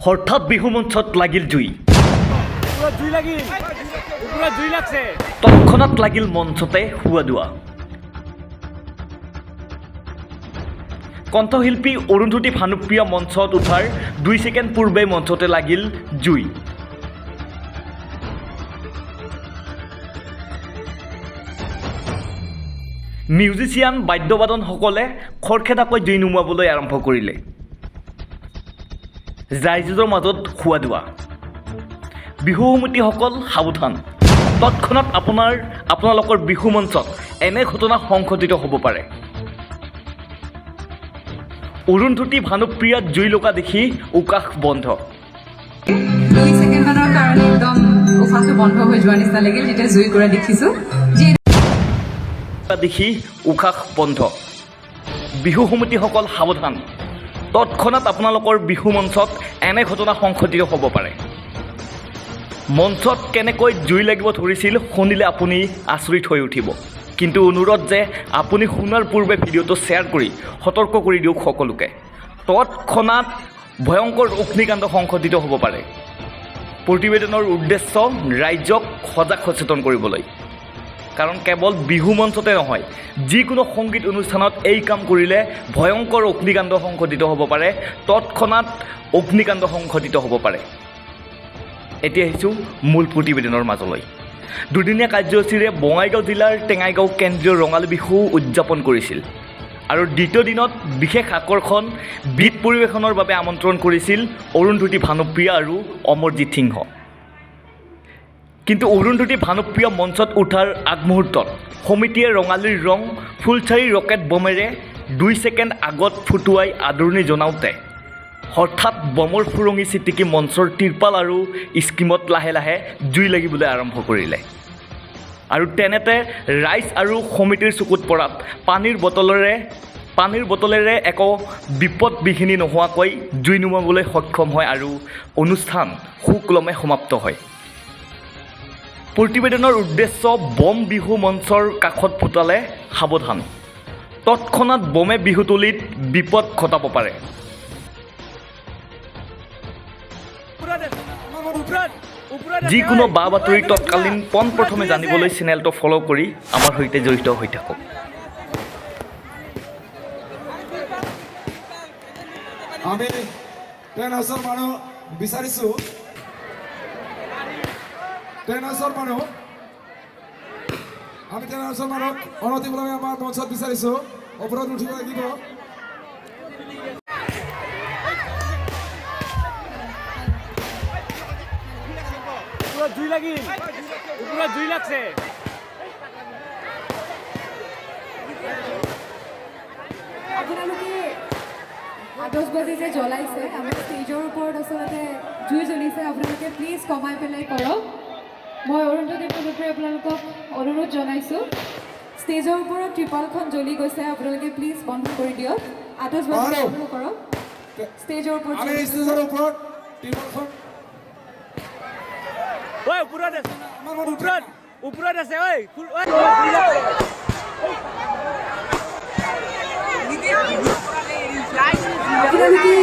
হঠাৎ বিহু মঞ্চত লাগিল জুই তৎক্ষণাৎ লাগিল মঞ্চতে হুৱা দোৱা কণ্ঠশিল্পী অৰুন্ধতী ভানুপ্ৰিয়া মঞ্চত উঠাৰ 2 ছেকেণ্ড পূৰ্বে মঞ্চতে লাগিল জুই মিউজিচিয়ান বাদ্যবাদনসকলে খৰখেদাকৈ জুই নুমুৱাবলৈ আৰম্ভ কৰিলে ৰাইজৰ মাজত হুৱা দোৱা বিহু সমিতিসকল সাৱধান তৎক্ষণাৎ আপোনালোকৰ বিহু মঞ্চত এনে ঘটনা সংঘটিত হ'ব পাৰে অৰুন্ধতী ভানুপ্ৰিয়া জুই লগা দেখি উকাশ বন্ধ 2 ছেকেণ্ডমানৰ কাৰণে একদম উশাহটো বন্ধ হৈ যোৱাৰ নিচিনা লাগিল যেতিয়া জুই কৰা দেখিছোঁ দেখি উশাহ বন্ধ বিহু সমিতিসকল সাৱধান তৎক্ষণাৎ আপোনালোকৰ বিহু মঞ্চত এনে ঘটনা সংঘটিত হ'ব পাৰে মঞ্চত কেনেকৈ জুই লাগিব ধৰিছিল শুনিলে আপুনি আচৰিত হৈ উঠিব কিন্তু অনুৰোধ যে আপুনি শুনাৰ পূৰ্বে ভিডিঅ'টো শ্বেয়াৰ কৰি সতৰ্ক কৰি দিয়ক সকলোকে তৎক্ষণাৎ ভয়ংকৰ অগ্নিকাণ্ড সংঘটিত হ'ব পাৰে প্ৰতিবেদনৰ উদ্দেশ্য ৰাইজক সজাগ সচেতন কৰিবলৈ কাৰণ কেৱল বিহু মঞ্চতে নহয় যিকোনো সংগীত অনুষ্ঠানত এই কাম কৰিলে ভয়ংকৰ অগ্নিকাণ্ড সংঘটিত হ'ব পাৰে তৎক্ষণাৎ অগ্নিকাণ্ড সংঘটিত হ'ব পাৰে এতিয়া আহিছোঁ মূল প্ৰতিবেদনৰ মাজলৈ দুদিনীয়া কাৰ্যসূচীৰে বঙাইগাঁও জিলাৰ টেঙাইগাঁও কেন্দ্ৰীয় ৰঙালী বিহু উদযাপন কৰিছিল আৰু দ্বিতীয় দিনত বিশেষ আকৰ্ষণ গীত পৰিৱেশনৰ বাবে আমন্ত্ৰণ কৰিছিল অৰুন্ধতী ভানুপ্ৰিয়া আৰু অমৰজিৎ সিংহ কিন্তু অৰুন্ধতী ভানুপ্ৰিয়া মঞ্চত উঠাৰ আগমুহূৰ্তত সমিতিয়ে ৰঙালীৰ ৰং ফুলচাৰী ৰকেট বমেৰে 2 ছেকেণ্ড আগত ফুটুৱাই আদৰণি জনাওঁতে হঠাৎ বমৰ ফুৰঙি ছিটিকি মঞ্চৰ তিৰপাল আৰু স্কিমত লাহে লাহে জুই লাগিবলৈ আৰম্ভ কৰিলে আৰু তেনেতে ৰাইজ আৰু সমিতিৰ চকুত পৰাত পানীৰ বটলেৰে একো বিপদ বিঘিনি নোহোৱাকৈ জুই নুমুৱাবলৈ সক্ষম হয় আৰু অনুষ্ঠান সুকলমে সমাপ্ত হয় প্ৰতিবেদনৰ উদ্দেশ্য বম বিহু মঞ্চৰ কাষত ফুটালে সাৱধান তৎক্ষণাৎ বমে বিহুতলীত বিপদ ঘটাব পাৰে যিকোনো বা বাতৰি তৎকালীন পোনপ্ৰথমে জানিবলৈ চেনেলটো ফ'ল' কৰি আমাৰ সৈতে জড়িত হৈ থাকক আমি 10,000 মানুহ বিচাৰিছোঁ 10,000 মানুহ আমি 10,000 মানুহ অনতিপলমে আমাৰ মঞ্চত বিচাৰিছোঁ ওপৰত উঠিব লাগিব জুই লাগিল জুই লাগছে আপোনালোকে আতচবাজি যে জ্বলাইছে আমাৰ ষ্টেজৰ ওপৰত আচলতে জুই জ্বলিছে আপোনালোকে প্লিজ কমাই পেলাই কৰক মই অৰুন্ধতী ভানুপ্ৰিয়া আপোনালোকক অনুৰোধ জনাইছোঁ ষ্টেজৰ ওপৰত ত্ৰিপালখন জ্বলি গৈছে আপোনালোকে প্লিজ বন্ধ কৰি দিয়ক আতচবাজি বন্ধ কৰক ষ্টেজৰ ওপৰত ত্ৰিপালখন ওপৰত আছে আপোনালোকে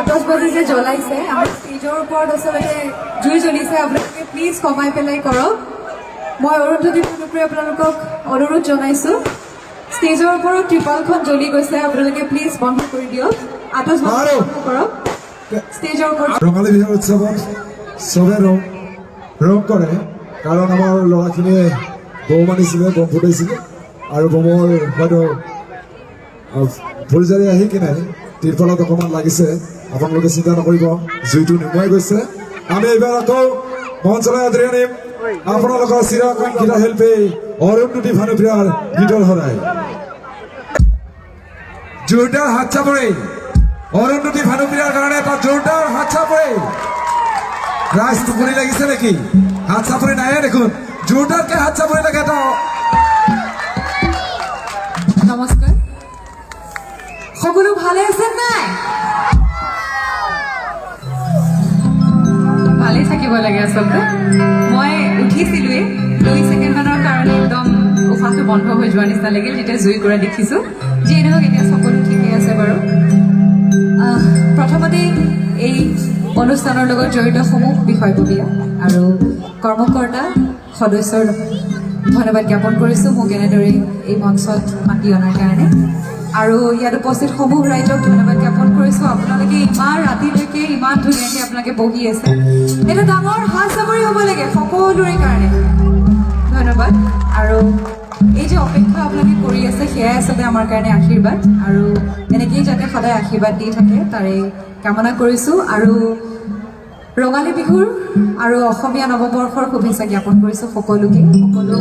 আতচবাজি যে জ্বলাইছে আমাৰ ষ্টেজৰ ওপৰত আচলতে জুই জ্বলিছে আপোনালোকে প্লিজ কমাই পেলাই কৰক মই অৰুন্ধতী ভানুপ্ৰিয়া আপোনালোকক অনুৰোধ জনাইছোঁ ষ্টেজৰ ওপৰত ত্ৰিপালখন জ্বলি গৈছে আপোনালোকে প্লিজ বন্ধ কৰি দিয়ক আতচবাজি বন্ধ কৰক ষ্টেজৰ ওপৰত ৰঙালী বিহু উৎসৱত চবে ৰং কৰে কাৰণ আমাৰ ল'ৰাখিনিয়ে বম আনিছিলে বম ফুটাইছিলে আৰু বমৰ হয়তো ফুলজাৰি আহি কিনে তিৰপালত অকণমান লাগিছে আপোনালোকে চিন্তা নকৰিব জুইটো নুমুৱাই গৈছে আমি এইবাৰ আকৌ মঞ্চলৈ আদৰি আনিম আপোনালোকৰ চিৰাকাংক্ষিত শিল্পী অৰুন্ধতী ভানুপ্ৰিয়াৰ গীতৰ শৰাই জোৰদাৰ হাত চাপৰি অৰুন্ধতী ভানুপ্ৰিয়াৰ কাৰণে এটা জোৰদাৰ হাত চাপৰি ৰাইজ টোপনি লাগিছে নেকি হাত চাপৰি নাহে দেখোন জোৰদাৰকে হাত চাপৰি লাগে এটা নমস্কাৰ সকলো ভালে আছে নাই ভালে থাকিব লাগে আচলতে মই উঠিছিলোঁৱে 2 ছেকেণ্ডমানৰ কাৰণে একদম উশাহটো বন্ধ হৈ যোৱাৰ নিচিনা লাগিল যেতিয়া জুই কৰা দেখিছোঁ যিয়ে নহওক এতিয়া সকলো ঠিকেই আছে বাৰু প্ৰথমতে এই অনুষ্ঠানৰ লগত জড়িত সমূহ বিষয়ববীয়া আৰু কৰ্মকৰ্তা সদস্যৰ ধন্যবাদ জ্ঞাপন কৰিছোঁ মোক এনেদৰে এই মঞ্চত মাতি অনাৰ কাৰণে আৰু ইয়াত উপস্থিত সমূহ ৰাইজক ধন্যবাদ জ্ঞাপন কৰিছোঁ আপোনালোকে ইমান ৰাতিলৈকে ইমান ধুনীয়াকৈ আপোনালোকে বহি আছে এটা ডাঙৰ হাত চাপৰি হ'ব লাগে সকলোৰে কাৰণে ধন্যবাদ আৰু এই যে অপেক্ষা আপোনালোকে কৰি আছে সেয়াই আচলতে আমাৰ কাৰণে আশীৰ্বাদ আৰু এনেকেই যাতে সদায় আশীৰ্বাদ দি থাকে তাৰে কামনা কৰিছোঁ আৰু ৰঙালী বিহুৰ আৰু অসমীয়া নৱবৰ্ষৰ শুভেচ্ছা জ্ঞাপন কৰিছোঁ সকলোকে সকলো